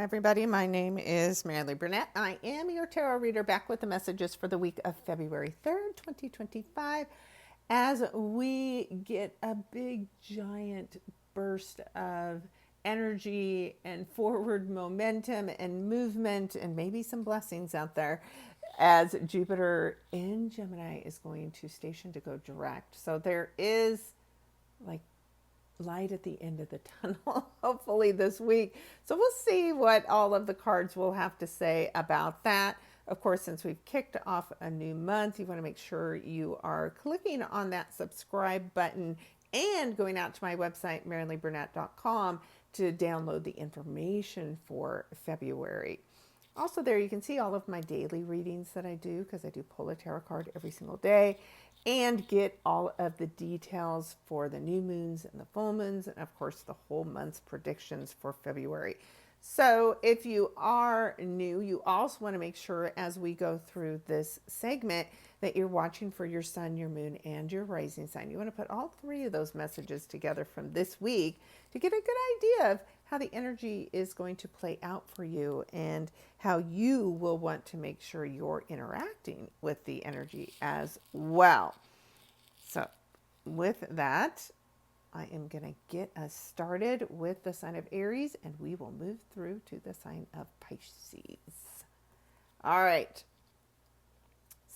everybody. My name is Mary Burnett. I am your tarot reader, back with the messages for the week of February 3rd, 2025, as we get a big, giant burst of energy and forward momentum and movement and maybe some blessings out there as Jupiter in Gemini is going to station to go direct. So there is like light at the end of the tunnel, hopefully this week. So we'll see what all of the cards will have to say about that. Of course, since we've kicked off a new month, you want to make sure you are clicking on that subscribe button and going out to my website, MaryLeeBurnett.com, to download the information for February. Also there you can see all of my daily readings that I do, because I do pull a tarot card every single day, and get all of the details for the new moons and the full moons, and of course the whole month's predictions for February. So if you are new, you also want to make sure as we go through this segment that you're watching for your sun, your moon, and your rising sign. You want to put all three of those messages together from this week to get a good idea of how the energy is going to play out for you and how you will want to make sure you're interacting with the energy as well. So with that, I am going to get us started with the sign of Aries, and we will move through to the sign of Pisces. All right.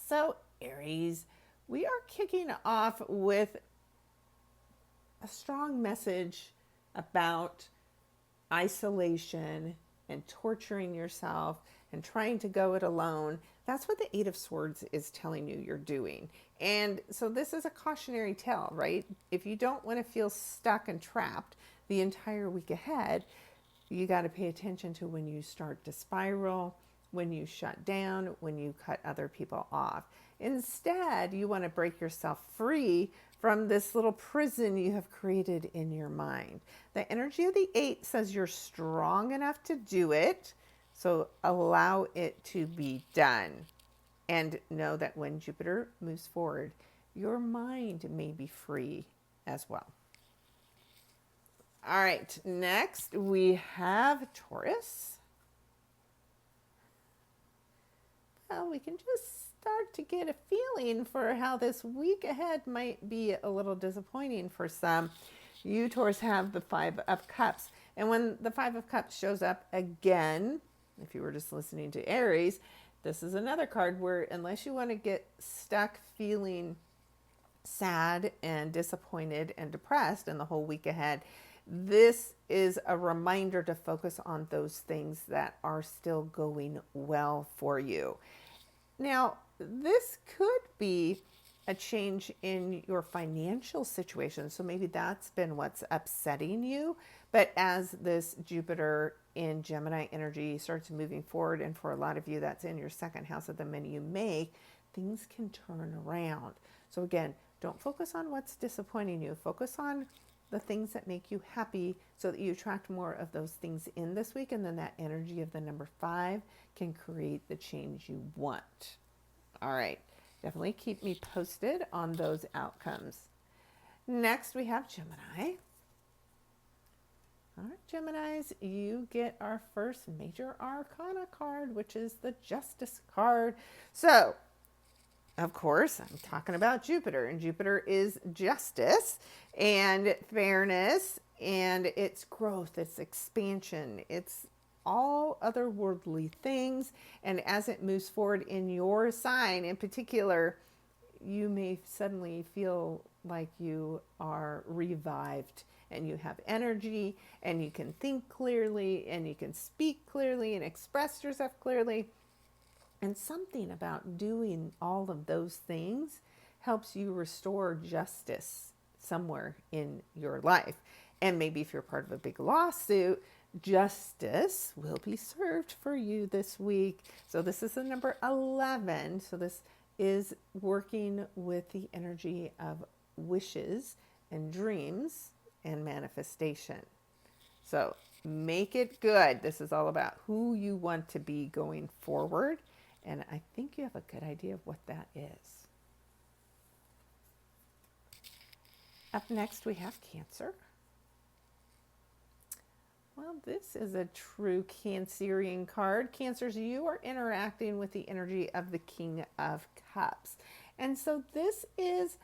So Aries, we are kicking off with a strong message about isolation and torturing yourself and trying to go it alone. That's what the Eight of Swords is telling you you're doing. And so this is a cautionary tale, right? If you don't want to feel stuck and trapped the entire week ahead, you got to pay attention to when you start to spiral, when you shut down, when you cut other people off. Instead, you want to break yourself free from this little prison you have created in your mind. The energy of the Eight says you're strong enough to do it, so allow it to be done. And know that when Jupiter moves forward, your mind may be free as well. All right, next we have Taurus. Well, we can just start to get a feeling for how this week ahead might be a little disappointing for some. You, Taurus, have the Five of Cups. And when the Five of Cups shows up again, if you were just listening to Aries, this is another card where unless you want to get stuck feeling sad and disappointed and depressed in the whole week ahead, this is a reminder to focus on those things that are still going well for you. Now, this could be a change in your financial situation. So maybe that's been what's upsetting you. But as this Jupiter in Gemini energy starts moving forward, and for a lot of you that's in your second house of the money you make, things can turn around. So again, don't focus on what's disappointing you. Focus on the things that make you happy so that you attract more of those things in this week. And then that energy of the number 5 can create the change you want. All right. Definitely keep me posted on those outcomes. Next, we have Gemini. All right, Geminis, you get our first major arcana card, which is the Justice card. So, of course, I'm talking about Jupiter, and Jupiter is justice and fairness, and it's growth, it's expansion, it's all otherworldly things. And as it moves forward in your sign in particular, you may suddenly feel like you are revived and you have energy and you can think clearly and you can speak clearly and express yourself clearly. And something about doing all of those things helps you restore justice somewhere in your life. And maybe if you're part of a big lawsuit, justice will be served for you this week. So this is the number 11. So this is working with the energy of wishes and dreams and manifestation. So make it good. This is all about who you want to be going forward. And I think you have a good idea of what that is. Up next, we have Cancer. Well, this is a true Cancerian card. Cancers, you are interacting with the energy of the King of Cups. And so this is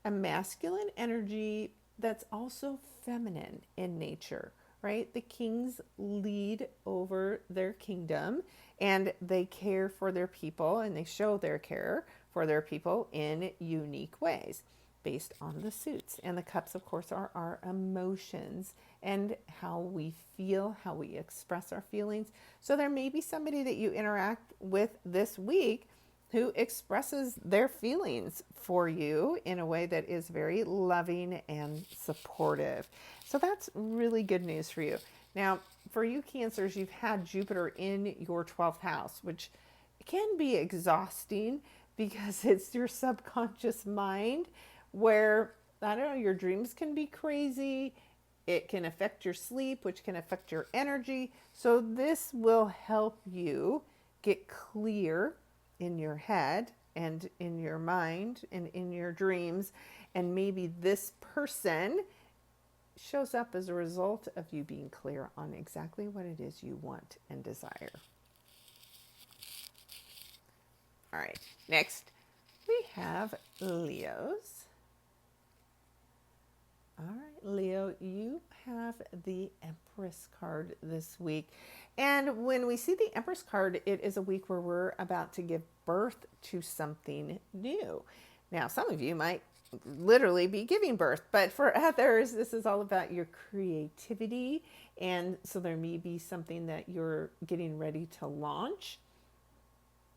a masculine energy that's also feminine in nature, right? The kings lead over their kingdom and they care for their people and they show their care for their people in unique ways based on the suits. And the cups, of course, are our emotions and how we feel, how we express our feelings. So there may be somebody that you interact with this week who expresses their feelings for you in a way that is very loving and supportive. So that's really good news for you. Now, for you Cancers, you've had Jupiter in your 12th house, which can be exhausting because it's your subconscious mind where, I don't know, your dreams can be crazy. It can affect your sleep, which can affect your energy. So this will help you get clear in your head and in your mind and in your dreams. And maybe this person shows up as a result of you being clear on exactly what it is you want and desire. All right, next we have Leos. All right, Leo, you have the Empress card this week. And when we see the Empress card, it is a week where we're about to give birth to something new. Now, some of you might literally be giving birth, but for others, this is all about your creativity. And so there may be something that you're getting ready to launch.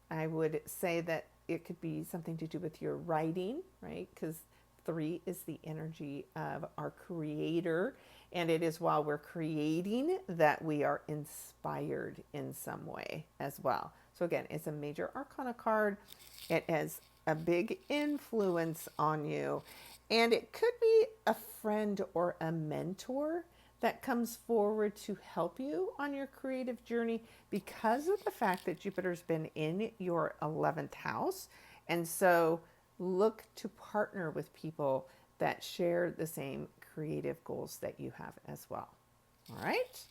I would say that it could be something to do with your writing, right? Because 3 is the energy of our creator, and it is while we're creating that we are inspired in some way as well. So again, it's a major arcana card. It has a big influence on you, and it could be a friend or a mentor that comes forward to help you on your creative journey because of the fact that Jupiter's been in your 11th house. And so look to partner with people that share the same creative goals that you have as well. All right.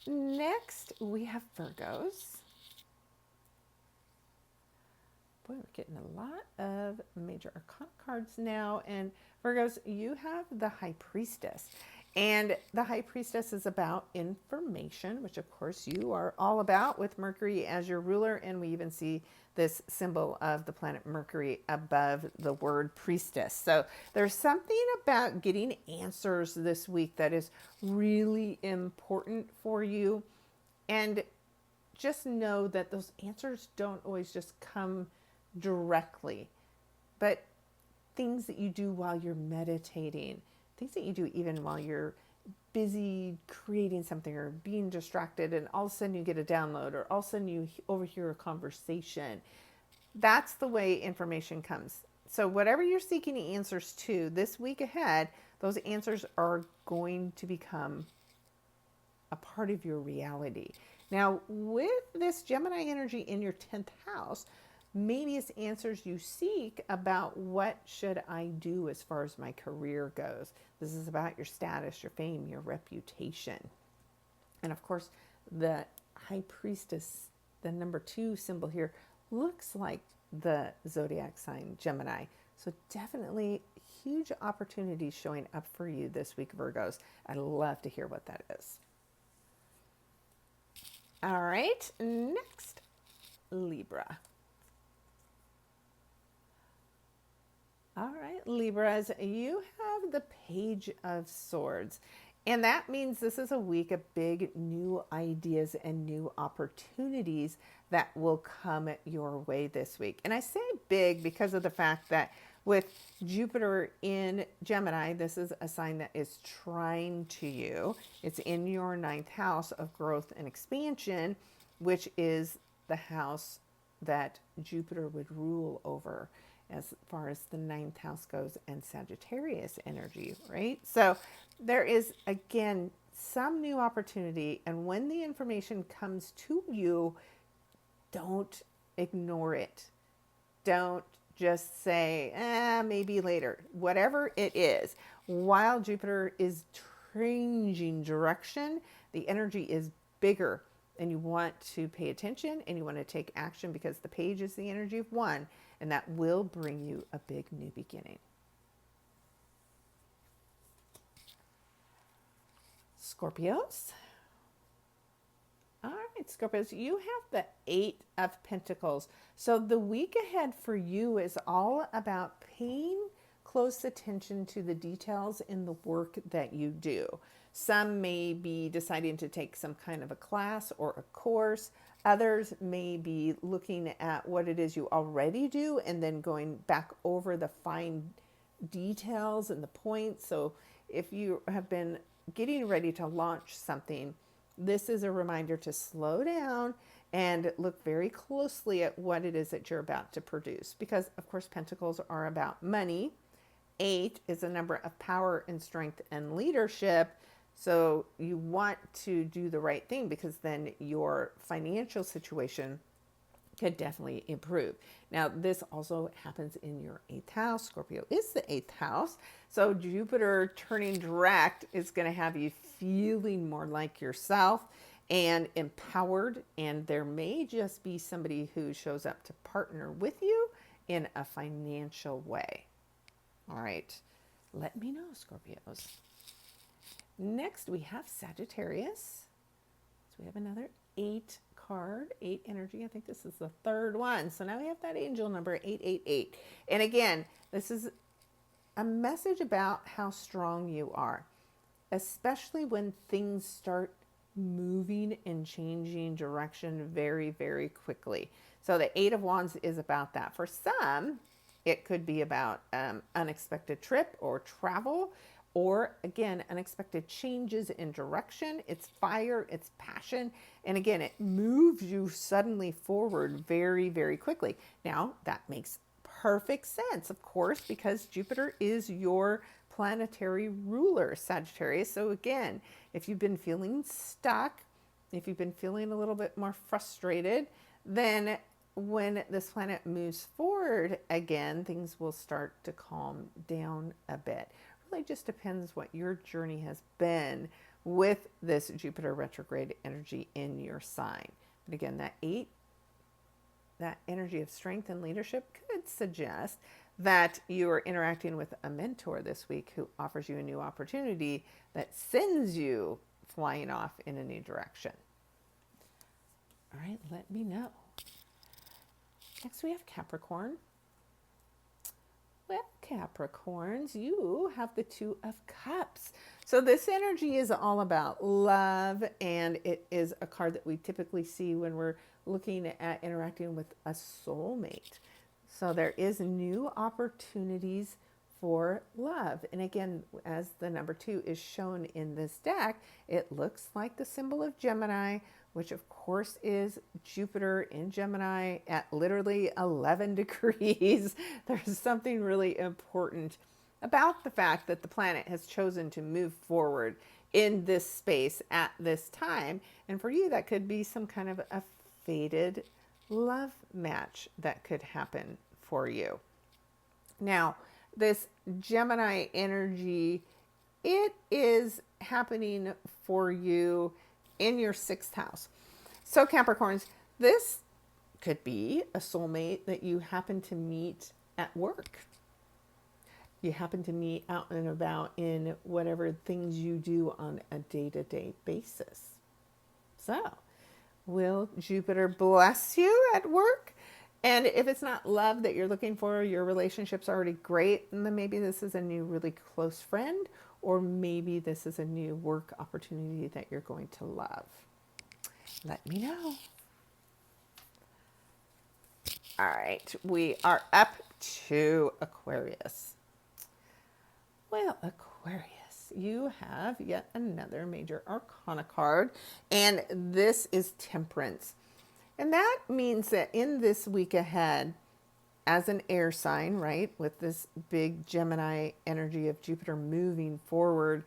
Next, we have Virgos. Boy, we're getting a lot of major arcana cards now. And Virgos, you have the High Priestess. And the High Priestess is about information, which of course you are all about with Mercury as your ruler. And we even see this symbol of the planet Mercury above the word priestess. So there's something about getting answers this week that is really important for you. And just know that those answers don't always just come directly, but things that you do while you're meditating, things that you do even while you're busy creating something or being distracted, and all of a sudden you get a download, or all of a sudden you overhear a conversation. That's the way information comes. So whatever you're seeking answers to this week ahead, those answers are going to become a part of your reality. Now, with this Gemini energy in your 10th house, maybe it's answers you seek about what should I do as far as my career goes. This is about your status, your fame, your reputation. And of course, the High Priestess, the number 2 symbol here, looks like the zodiac sign Gemini. So definitely huge opportunities showing up for you this week, Virgos. I'd love to hear what that is. All right, next, Libra. All right, Libras, you have the Page of Swords. And that means this is a week of big new ideas and new opportunities that will come your way this week. And I say big because of the fact that with Jupiter in Gemini, this is a sign that is trine to you. It's in your 9th house of growth and expansion, which is the house that Jupiter would rule over as far as the 9th house goes, and Sagittarius energy, right? So there is, again, some new opportunity. And when the information comes to you, don't ignore it. Don't just say, maybe later. Whatever it is, while Jupiter is changing direction. The energy is bigger, and you want to pay attention and you want to take action, because the page is the energy of one, and that will bring you a big new beginning. Scorpios. All right, Scorpios, you have the 8 of Pentacles. So the week ahead for you is all about paying close attention to the details in the work that you do. Some may be deciding to take some kind of a class or a course. Others may be looking at what it is you already do and then going back over the fine details and the points. So if you have been getting ready to launch something, this is a reminder to slow down and look very closely at what it is that you're about to produce. Because, of course, Pentacles are about money. 8 is a number of power and strength and leadership. So you want to do the right thing, because then your financial situation could definitely improve. Now, this also happens in your 8th house. Scorpio is the 8th house. So Jupiter turning direct is going to have you feeling more like yourself and empowered. And there may just be somebody who shows up to partner with you in a financial way. All right. Let me know, Scorpios. Next, we have Sagittarius. So we have another 8 card, 8 energy. I think this is the 3rd one. So now we have that angel number 888. And again, this is a message about how strong you are, especially when things start moving and changing direction very, very quickly. So the 8 of Wands is about that. For some, it could be about unexpected trip or travel, or again, unexpected changes in direction. It's fire, it's passion. And again, it moves you suddenly forward very, very quickly. Now, that makes perfect sense, of course, because Jupiter is your planetary ruler, Sagittarius. So again, if you've been feeling stuck, if you've been feeling a little bit more frustrated, then when this planet moves forward again, things will start to calm down a bit. Really just depends what your journey has been with this Jupiter retrograde energy in your sign. But again, that 8, that energy of strength and leadership could suggest that you are interacting with a mentor this week who offers you a new opportunity that sends you flying off in a new direction. All right, let me know. Next, we have Capricorn. Well, Capricorns, you have the 2 of Cups. So this energy is all about love, and it is a card that we typically see when we're looking at interacting with a soulmate. So there is new opportunities for love. And again, as the number 2 is shown in this deck, it looks like the symbol of Gemini, which of course is Jupiter in Gemini at literally 11 degrees. There's something really important about the fact that the planet has chosen to move forward in this space at this time. And for you, that could be some kind of a fated love match that could happen for you. Now, this Gemini energy, it is happening for you in your 6th house. So Capricorns, this could be a soulmate that you happen to meet at work. You happen to meet out and about in whatever things you do on a day-to-day basis. So, will Jupiter bless you at work? And if it's not love that you're looking for, your relationship's already great, and then maybe this is a new really close friend, or maybe this is a new work opportunity that you're going to love. Let me know. All right, we are up to Aquarius. Well, Aquarius, you have yet another major arcana card, and this is Temperance. And that means that in this week ahead, as an air sign, right, with this big Gemini energy of Jupiter moving forward,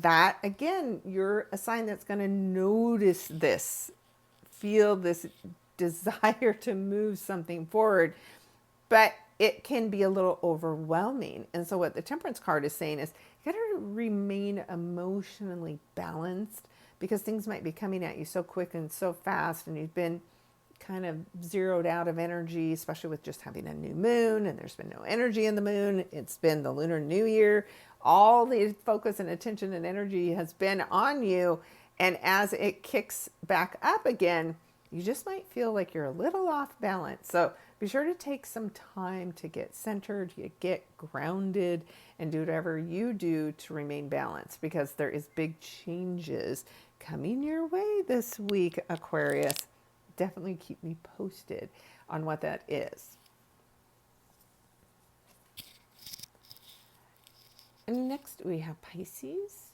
that again, you're a sign that's going to notice this, feel this desire to move something forward, but it can be a little overwhelming. And so what the Temperance card is saying is, it got to remain emotionally balanced because things might be coming at you so quick and so fast, and you've been kind of zeroed out of energy, especially with just having a new moon, and there's been no energy in the moon. It's been the Lunar New Year. All the focus and attention and energy has been on you. And as it kicks back up again, you just might feel like you're a little off balance. So be sure to take some time to get centered, you get grounded, and do whatever you do to remain balanced, because there is big changes coming your way this week, Aquarius. Definitely keep me posted on what that is. And next we have Pisces.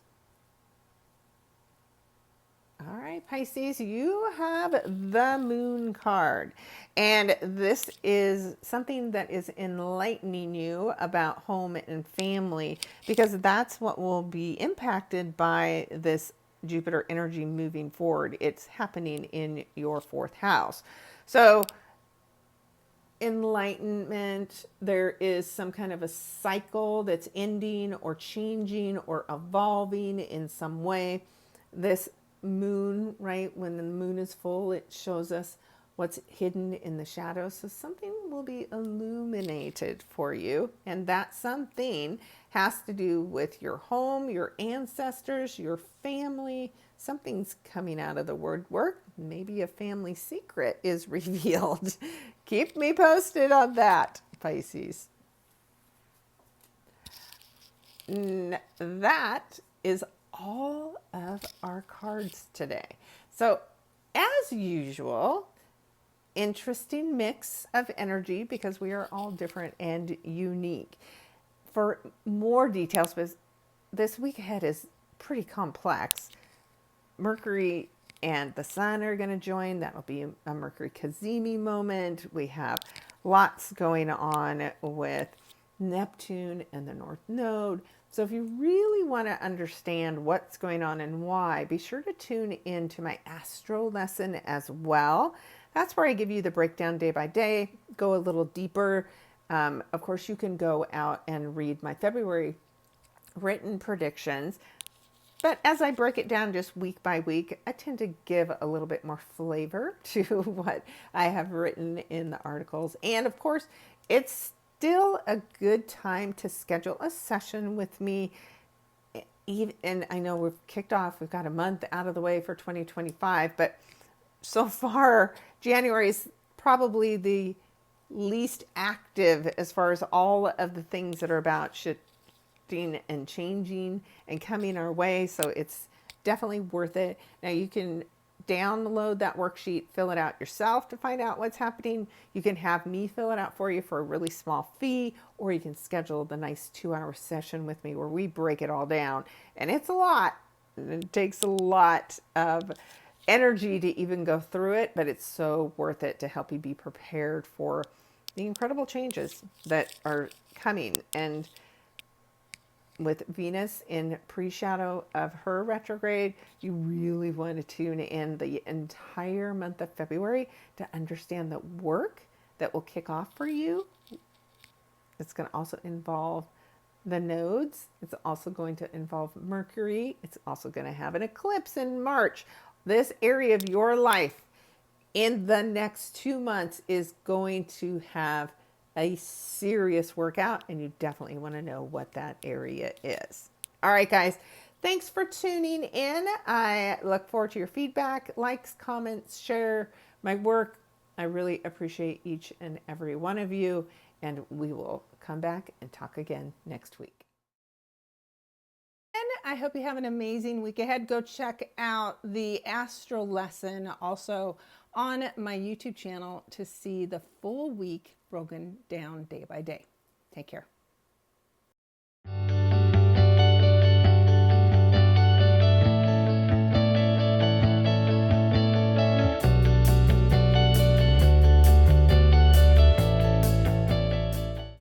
All right, Pisces, you have the Moon card. And this is something that is enlightening you about home and family, because that's what will be impacted by this Jupiter energy moving forward. It's happening in your fourth house. So enlightenment, there is some kind of a cycle that's ending or changing or evolving in some way. This moon, right, when the moon is full, it shows us what's hidden in the shadows. So something will be illuminated for you, and that something has to do with your home, your ancestors, your family. Something's coming out of the woodwork. Maybe a family secret is revealed. Keep me posted on that, Pisces. That is all of our cards today. So as usual, interesting mix of energy, because we are all different and unique. For more details, because this week ahead is pretty complex, Mercury and the Sun are going to join. That'll be a Mercury Cazimi moment. We have lots going on with Neptune and the North Node. So if you really want to understand what's going on and why, be sure to tune in to my Astro lesson as well. That's where I give you the breakdown day by day, go a little deeper. Of course, you can go out and read my February written predictions. But as I break it down just week by week, I tend to give a little bit more flavor to what I have written in the articles. And of course, it's still a good time to schedule a session with me. And I know we've kicked off, we've got a month out of the way for 2025, but so far, January is probably the least active as far as all of the things that are about shifting and changing and coming our way. So it's definitely worth it. Now you can download that worksheet, fill it out yourself to find out what's happening. You can have me fill it out for you for a really small fee, or you can schedule the nice 2-hour session with me where we break it all down. And it's a lot. It takes a lot of energy to even go through it, but it's so worth it to help you be prepared for the incredible changes that are coming. And with Venus in pre-shadow of her retrograde, you really want to tune in the entire month of February to understand the work that will kick off for you. It's going to also involve the nodes. It's also going to involve Mercury. It's also going to have an eclipse in March. This area of your life in the next 2 months is going to have a serious workout, and you definitely want to know what that area is. All right, guys, thanks for tuning in. I look forward to your feedback, likes, comments, share my work. I really appreciate each and every one of you, and we will come back and talk again next week. And I hope you have an amazing week ahead. Go check out the Astro lesson also on my YouTube channel to see the full week broken down day by day. Take care.